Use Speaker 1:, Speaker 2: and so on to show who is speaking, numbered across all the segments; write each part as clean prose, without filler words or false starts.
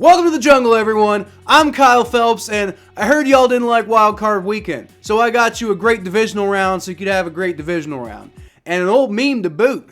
Speaker 1: Welcome to the jungle, everyone. I'm Kyle Phelps, and I heard y'all didn't like Wild Card Weekend, so I got you a great divisional round so you could have a great divisional round. And an old meme to boot.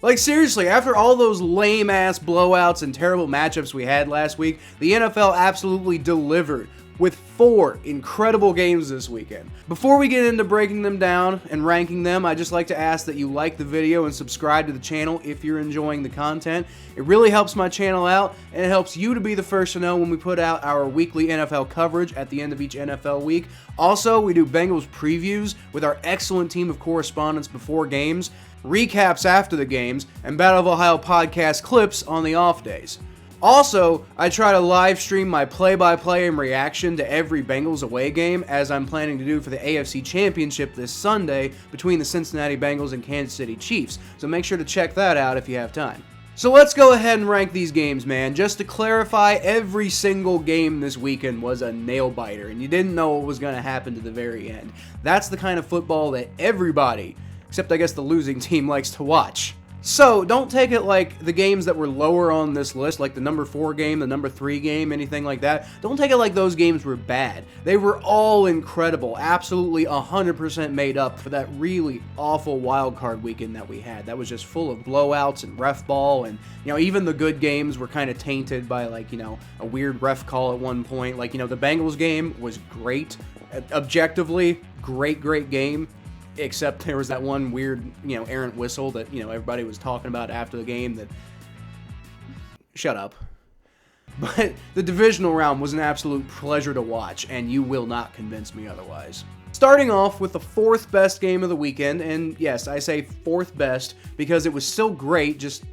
Speaker 1: Like, seriously, after all those lame-ass blowouts and terrible matchups we had last week, the NFL absolutely delivered with 4 incredible games this weekend. Before we get into breaking them down and ranking them, I'd just like to ask that you like the video and subscribe to the channel if you're enjoying the content. It really helps my channel out, and it helps you to be the first to know when we put out our weekly NFL coverage at the end of each NFL week. Also, we do Bengals previews with our excellent team of correspondents before games, recaps after the games, and Battle of Ohio podcast clips on the off days. Also, I try to live stream my play-by-play and reaction to every Bengals away game, as I'm planning to do for the AFC Championship this Sunday between the Cincinnati Bengals and Kansas City Chiefs, so make sure to check that out if you have time. So let's go ahead and rank these games, man. Just to clarify, every single game this weekend was a nail-biter, and you didn't know what was going to happen to the very end. That's the kind of football that everybody, except I guess the losing team, likes to watch. So, don't take it like the games that were lower on this list, like the number 4 game, the number 3 game, anything like that. Don't take it like those games were bad. They were all incredible, absolutely 100% made up for that really awful wild card weekend that we had. That was just full of blowouts and ref ball, and, even the good games were kind of tainted by, a weird ref call at one point. The Bengals game was great. Objectively, great game. Except there was that one weird, errant whistle that, everybody was talking about after the game that... Shut up. But the divisional round was an absolute pleasure to watch, and you will not convince me otherwise. Starting off with the 4th best game of the weekend, and yes, I say 4th best because it was still great, just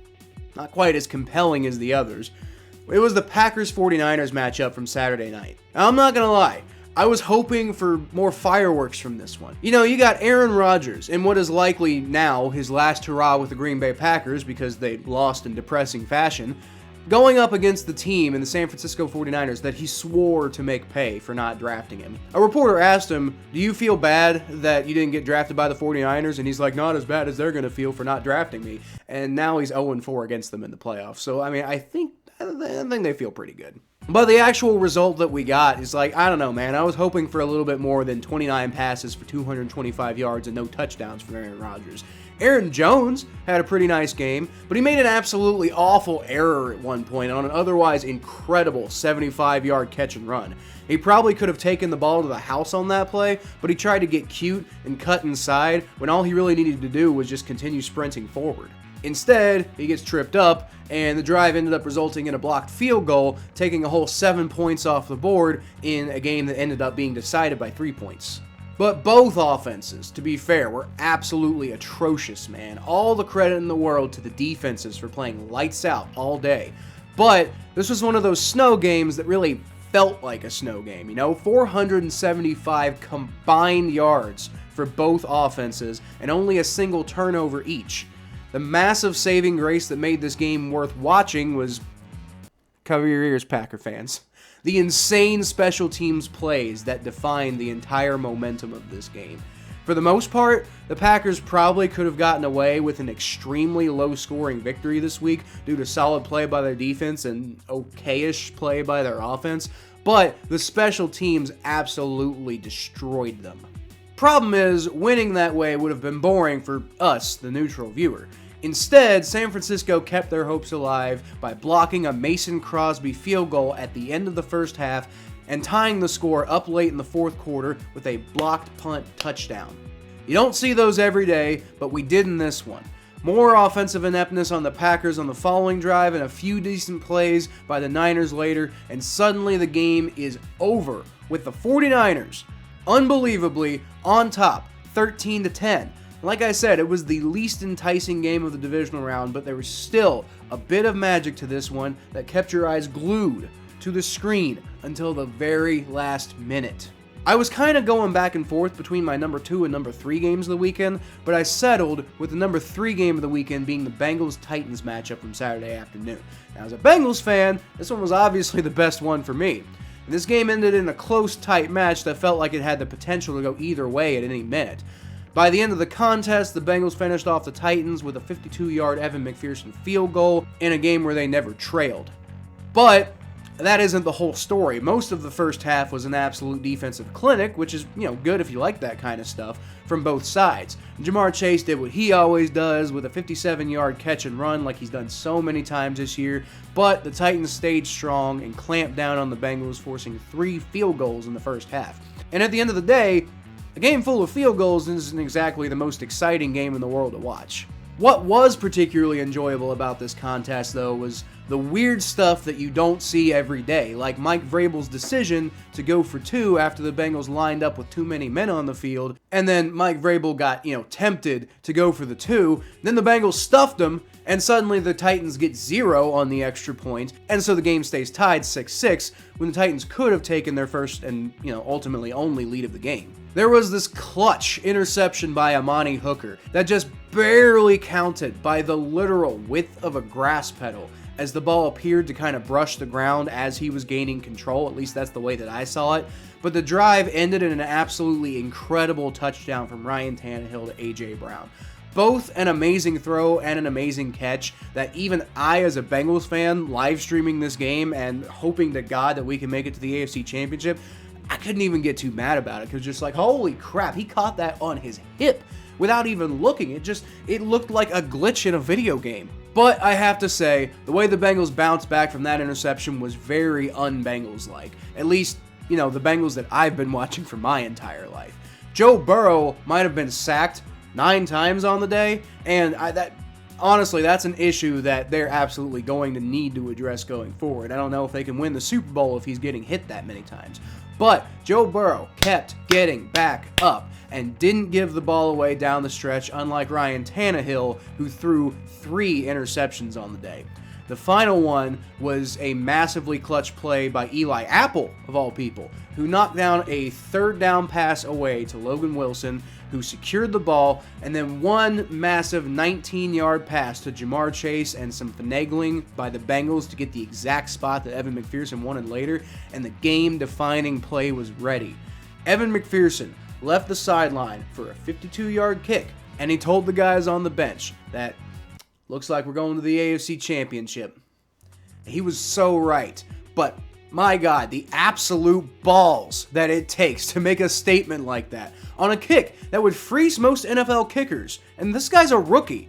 Speaker 1: not quite as compelling as the others. It was the Packers-49ers matchup from Saturday night. Now, I'm not gonna lie. I was hoping for more fireworks from this one. You got Aaron Rodgers in what is likely now his last hurrah with the Green Bay Packers because they lost in depressing fashion, going up against the team in the San Francisco 49ers that he swore to make pay for not drafting him. A reporter asked him, "Do you feel bad that you didn't get drafted by the 49ers?" And he's like, "Not as bad as they're going to feel for not drafting me." And now he's 0-4 against them in the playoffs. So, I think they feel pretty good. But the actual result that we got is I don't know, man. I was hoping for a little bit more than 29 passes for 225 yards and no touchdowns from Aaron Rodgers. Aaron Jones had a pretty nice game, but he made an absolutely awful error at one point on an otherwise incredible 75-yard catch and run. He probably could have taken the ball to the house on that play, but he tried to get cute and cut inside when all he really needed to do was just continue sprinting forward. Instead, he gets tripped up, and the drive ended up resulting in a blocked field goal, taking a whole 7 points off the board in a game that ended up being decided by 3 points. But both offenses, to be fair, were absolutely atrocious, man. All the credit in the world to the defenses for playing lights out all day. But this was one of those snow games that really felt like a snow game, 475 combined yards for both offenses, and only a single turnover each. The massive saving grace that made this game worth watching was, cover your ears, Packer fans, the insane special teams plays that defined the entire momentum of this game. For the most part, the Packers probably could have gotten away with an extremely low-scoring victory this week due to solid play by their defense and okay-ish play by their offense, but the special teams absolutely destroyed them. Problem is, winning that way would have been boring for us, the neutral viewer. Instead, San Francisco kept their hopes alive by blocking a Mason Crosby field goal at the end of the first half and tying the score up late in the 4th quarter with a blocked punt touchdown. You don't see those every day, but we did in this one. More offensive ineptness on the Packers on the following drive and a few decent plays by the Niners later, and suddenly the game is over with the 49ers unbelievably on top, 13-10. Like I said, it was the least enticing game of the divisional round, but there was still a bit of magic to this one that kept your eyes glued to the screen until the very last minute. I was kind of going back and forth between my number 2 and number 3 games of the weekend, but I settled with the number 3 game of the weekend being the Bengals Titans matchup from Saturday afternoon. Now, as a Bengals fan, this one was obviously the best one for me. And this game ended in a close, tight match that felt like it had the potential to go either way at any minute. By the end of the contest, the Bengals finished off the Titans with a 52-yard Evan McPherson field goal in a game where they never trailed. But that isn't the whole story. Most of the first half was an absolute defensive clinic, which is, good if you like that kind of stuff, from both sides. Ja'Marr Chase did what he always does with a 57-yard catch and run like he's done so many times this year, but the Titans stayed strong and clamped down on the Bengals, forcing 3 field goals in the first half. And at the end of the day, a game full of field goals isn't exactly the most exciting game in the world to watch. What was particularly enjoyable about this contest, though, was the weird stuff that you don't see every day, like Mike Vrabel's decision to go for 2 after the Bengals lined up with too many men on the field, and then Mike Vrabel got, tempted to go for the 2, then the Bengals stuffed him, and suddenly the Titans get 0 on the extra point, and so the game stays tied 6-6, when the Titans could have taken their first and, ultimately only lead of the game. There was this clutch interception by Amani Hooker that just barely counted by the literal width of a grass pedal as the ball appeared to kind of brush the ground as he was gaining control. At least that's the way that I saw it. But the drive ended in an absolutely incredible touchdown from Ryan Tannehill to A.J. Brown. Both an amazing throw and an amazing catch that even I, as a Bengals fan, live streaming this game and hoping to God that we can make it to the AFC Championship, I couldn't even get too mad about it, because just like, holy crap, he caught that on his hip without even looking. It looked like a glitch in a video game. But I have to say, the way the Bengals bounced back from that interception was very un-Bengals-like. At least, the Bengals that I've been watching for my entire life. Joe Burrow might have been sacked 9 times on the day, and honestly, that's an issue that they're absolutely going to need to address going forward. I don't know if they can win the Super Bowl if he's getting hit that many times. But Joe Burrow kept getting back up and didn't give the ball away down the stretch, unlike Ryan Tannehill, who threw 3 interceptions on the day. The final one was a massively clutch play by Eli Apple, of all people, who knocked down a 3rd down pass away to Logan Wilson, who secured the ball, and then one massive 19-yard pass to Ja'Marr Chase and some finagling by the Bengals to get the exact spot that Evan McPherson wanted later, and the game-defining play was ready. Evan McPherson left the sideline for a 52-yard kick, and he told the guys on the bench that, looks like we're going to the AFC Championship. He was so right, but my God, the absolute balls that it takes to make a statement like that on a kick that would freeze most NFL kickers, and this guy's a rookie,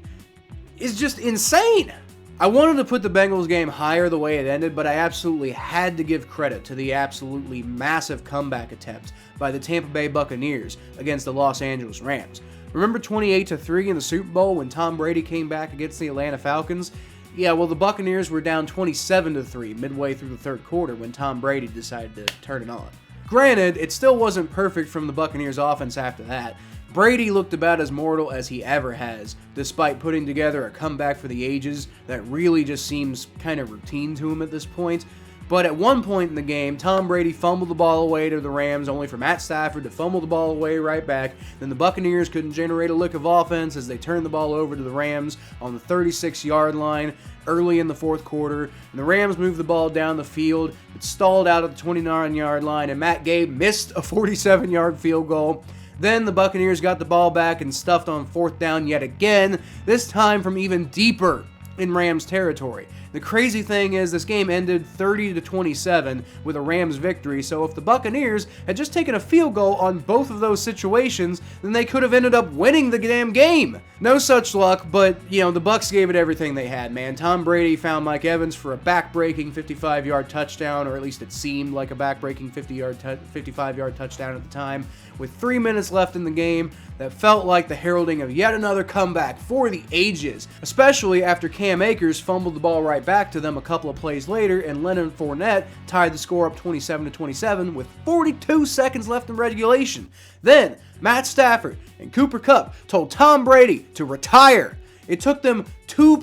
Speaker 1: is just insane. I wanted to put the Bengals game higher the way it ended, but I absolutely had to give credit to the absolutely massive comeback attempt by the Tampa Bay Buccaneers against the Los Angeles Rams. Remember 28-3 in the Super Bowl when Tom Brady came back against the Atlanta Falcons? Yeah, well, the Buccaneers were down 27-3 midway through the 3rd quarter when Tom Brady decided to turn it on. Granted, it still wasn't perfect from the Buccaneers offense after that. Brady looked about as mortal as he ever has, despite putting together a comeback for the ages that really just seems kind of routine to him at this point. But at one point in the game, Tom Brady fumbled the ball away to the Rams, only for Matt Stafford to fumble the ball away right back. Then the Buccaneers couldn't generate a lick of offense as they turned the ball over to the Rams on the 36-yard line early in the 4th quarter. And the Rams moved the ball down the field. It stalled out at the 29-yard line, and Matt Gay missed a 47-yard field goal. Then the Buccaneers got the ball back and stuffed on 4th down yet again, this time from even deeper in Rams territory. The crazy thing is this game ended 30-27 with a Rams victory, so if the Buccaneers had just taken a field goal on both of those situations, then they could have ended up winning the damn game. No such luck, but, the Bucs gave it everything they had, man. Tom Brady found Mike Evans for a back-breaking 55-yard touchdown, or at least it seemed like a back-breaking 55-yard touchdown at the time, with 3 minutes left in the game. That felt like the heralding of yet another comeback for the ages, especially after Cam Akers fumbled the ball right back to them a couple of plays later, and Leonard Fournette tied the score up 27-27 with 42 seconds left in regulation. Then, Matt Stafford and Cooper Kupp told Tom Brady to retire. It took them 2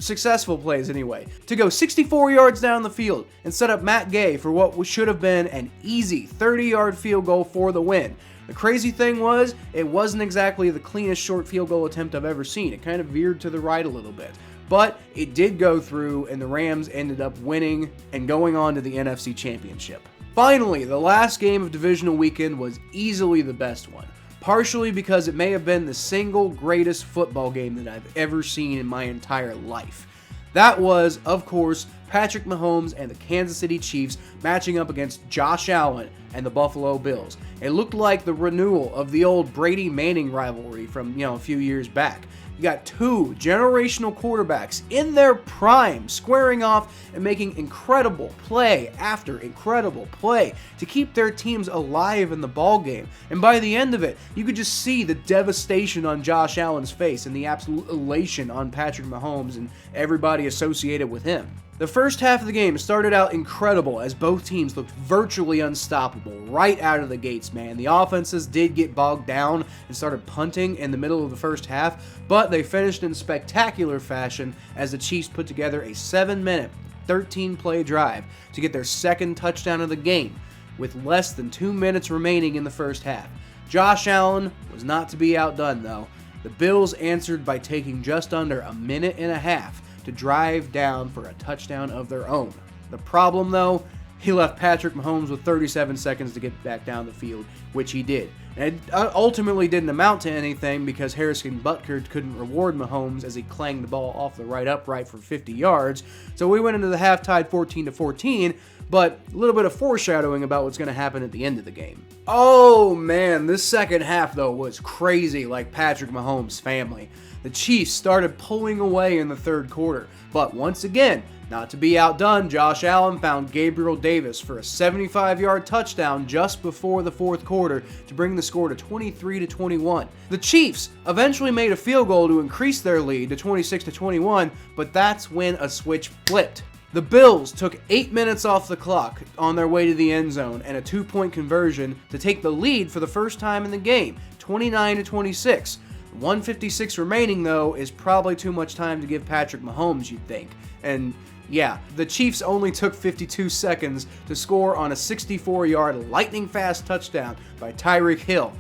Speaker 1: successful plays anyway, to go 64 yards down the field and set up Matt Gay for what should have been an easy 30-yard field goal for the win. The crazy thing was, it wasn't exactly the cleanest short field goal attempt I've ever seen. It kind of veered to the right a little bit. But it did go through, and the Rams ended up winning and going on to the NFC Championship. Finally, the last game of Divisional Weekend was easily the best one. Partially because it may have been the single greatest football game that I've ever seen in my entire life. That was, of course, Patrick Mahomes and the Kansas City Chiefs matching up against Josh Allen and the Buffalo Bills. It looked like the renewal of the old Brady-Manning rivalry from, a few years back. You got two generational quarterbacks in their prime squaring off and making incredible play after incredible play to keep their teams alive in the ball game. And by the end of it, you could just see the devastation on Josh Allen's face and the absolute elation on Patrick Mahomes and everybody associated with him. The first half of the game started out incredible as both teams looked virtually unstoppable right out of the gates, man. The offenses did get bogged down and started punting in the middle of the first half, but they finished in spectacular fashion as the Chiefs put together a 7-minute, 13-play drive to get their second touchdown of the game with less than 2 minutes remaining in the first half. Josh Allen was not to be outdone, though. The Bills answered by taking just under a minute and a half to drive down for a touchdown of their own. The problem, though, he left Patrick Mahomes with 37 seconds to get back down the field, which he did. And it ultimately didn't amount to anything because Harrison Butker couldn't reward Mahomes as he clanged the ball off the right upright for 50 yards. So we went into the half tied 14-14, but a little bit of foreshadowing about what's going to happen at the end of the game. Oh man, this second half though was crazy like Patrick Mahomes' family. The Chiefs started pulling away in the third quarter, but once again, not to be outdone, Josh Allen found Gabriel Davis for a 75-yard touchdown just before the fourth quarter to bring the score to 23-21. The Chiefs eventually made a field goal to increase their lead to 26-21, but that's when a switch flipped. The Bills took 8 minutes off the clock on their way to the end zone and a 2-point conversion to take the lead for the first time in the game, 29-26. 156 remaining, though, is probably too much time to give Patrick Mahomes, you'd think. And yeah, the Chiefs only took 52 seconds to score on a 64-yard lightning-fast touchdown by Tyreek Hill.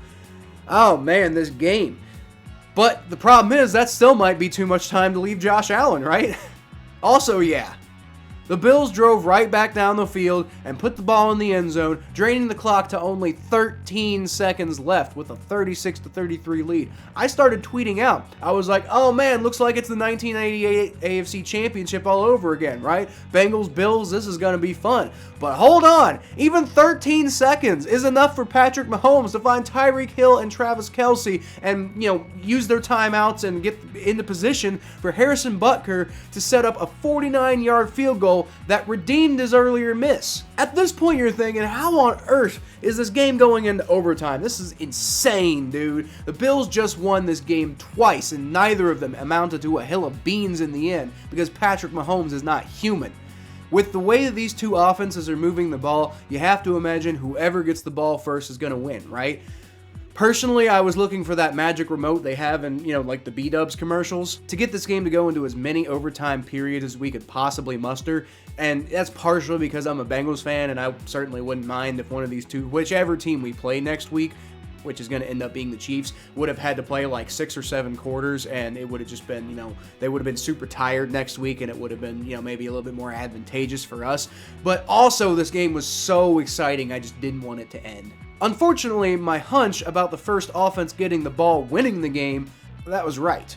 Speaker 1: Oh man, this game. But the problem is that still might be too much time to leave Josh Allen, right? Also, yeah, the Bills drove right back down the field and put the ball in the end zone, draining the clock to only 13 seconds left with a 36-33 lead. I started tweeting out. I was like, oh man, looks like it's the 1988 AFC Championship all over again, right? Bengals, Bills, this is going to be fun. But hold on, even 13 seconds is enough for Patrick Mahomes to find Tyreek Hill and Travis Kelce and, use their timeouts and get into position for Harrison Butker to set up a 49-yard field goal that redeemed his earlier miss. At this point, you're thinking, how on earth is this game going into overtime? This is insane, dude. The Bills just won this game twice, and neither of them amounted to a hill of beans in the end because Patrick Mahomes is not human. With the way that these two offenses are moving the ball, you have to imagine whoever gets the ball first is going to win, right? Personally, I was looking for that magic remote they have in, like the B-Dubs commercials to get this game to go into as many overtime periods as we could possibly muster. And that's partially because I'm a Bengals fan, and I certainly wouldn't mind if one of these two, whichever team we play next week, which is going to end up being the Chiefs, would have had to play like 6 or 7 quarters, and it would have just been, they would have been super tired next week, and it would have been, maybe a little bit more advantageous for us. But also, this game was so exciting, I just didn't want it to end. Unfortunately, my hunch about the first offense getting the ball winning the game, that was right.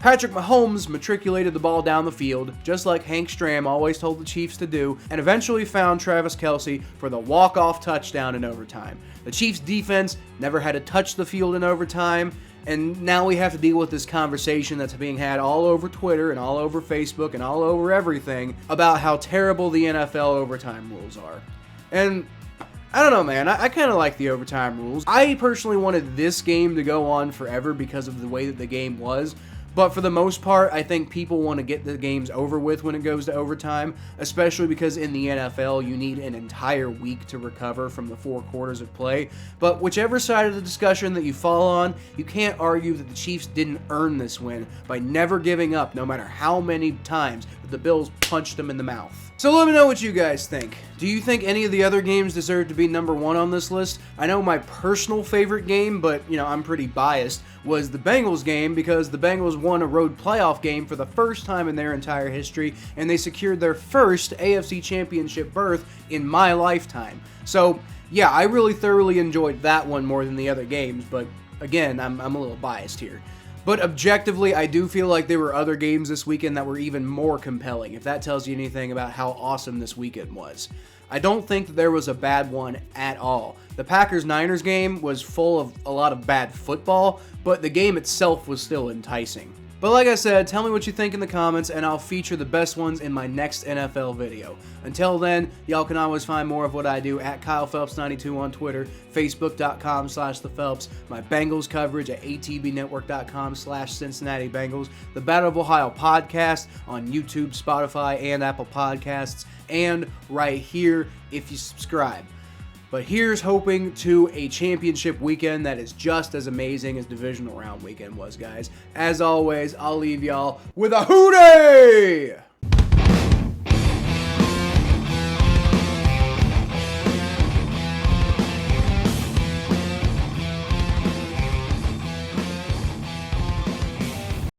Speaker 1: Patrick Mahomes matriculated the ball down the field, just like Hank Stram always told the Chiefs to do, and eventually found Travis Kelce for the walk-off touchdown in overtime. The Chiefs' defense never had to touch the field in overtime, and now we have to deal with this conversation that's being had all over Twitter and all over Facebook and all over everything about how terrible the NFL overtime rules are. And I don't know, man. I kind of like the overtime rules. I personally wanted this game to go on forever because of the way that the game was. But for the most part, I think people want to get the games over with when it goes to overtime, especially because in the NFL, you need an entire week to recover from the 4 quarters of play. But whichever side of the discussion that you fall on, you can't argue that the Chiefs didn't earn this win by never giving up, no matter how many times that the Bills punched them in the mouth. So let me know what you guys think. Do you think any of the other games deserve to be number 1 on this list? I know my personal favorite game, but I'm pretty biased, was the Bengals game because the Bengals won a road playoff game for the first time in their entire history, and they secured their first AFC Championship berth in my lifetime. So yeah, I really thoroughly enjoyed that one more than the other games, but again, I'm a little biased here. But objectively, I do feel like there were other games this weekend that were even more compelling, if that tells you anything about how awesome this weekend was. I don't think that there was a bad one at all. The Packers-Niners game was full of a lot of bad football, but the game itself was still enticing. But like I said, tell me what you think in the comments, and I'll feature the best ones in my next NFL video. Until then, y'all can always find more of what I do at KylePhelps92 on Twitter, Facebook.com/ThePhelps, my Bengals coverage at ATBNetwork.com/Cincinnati Bengals, the Battle of Ohio podcast on YouTube, Spotify, and Apple Podcasts, and right here if you subscribe. But here's hoping to a championship weekend that is just as amazing as divisional round weekend was, guys. As always, I'll leave y'all with a hootie!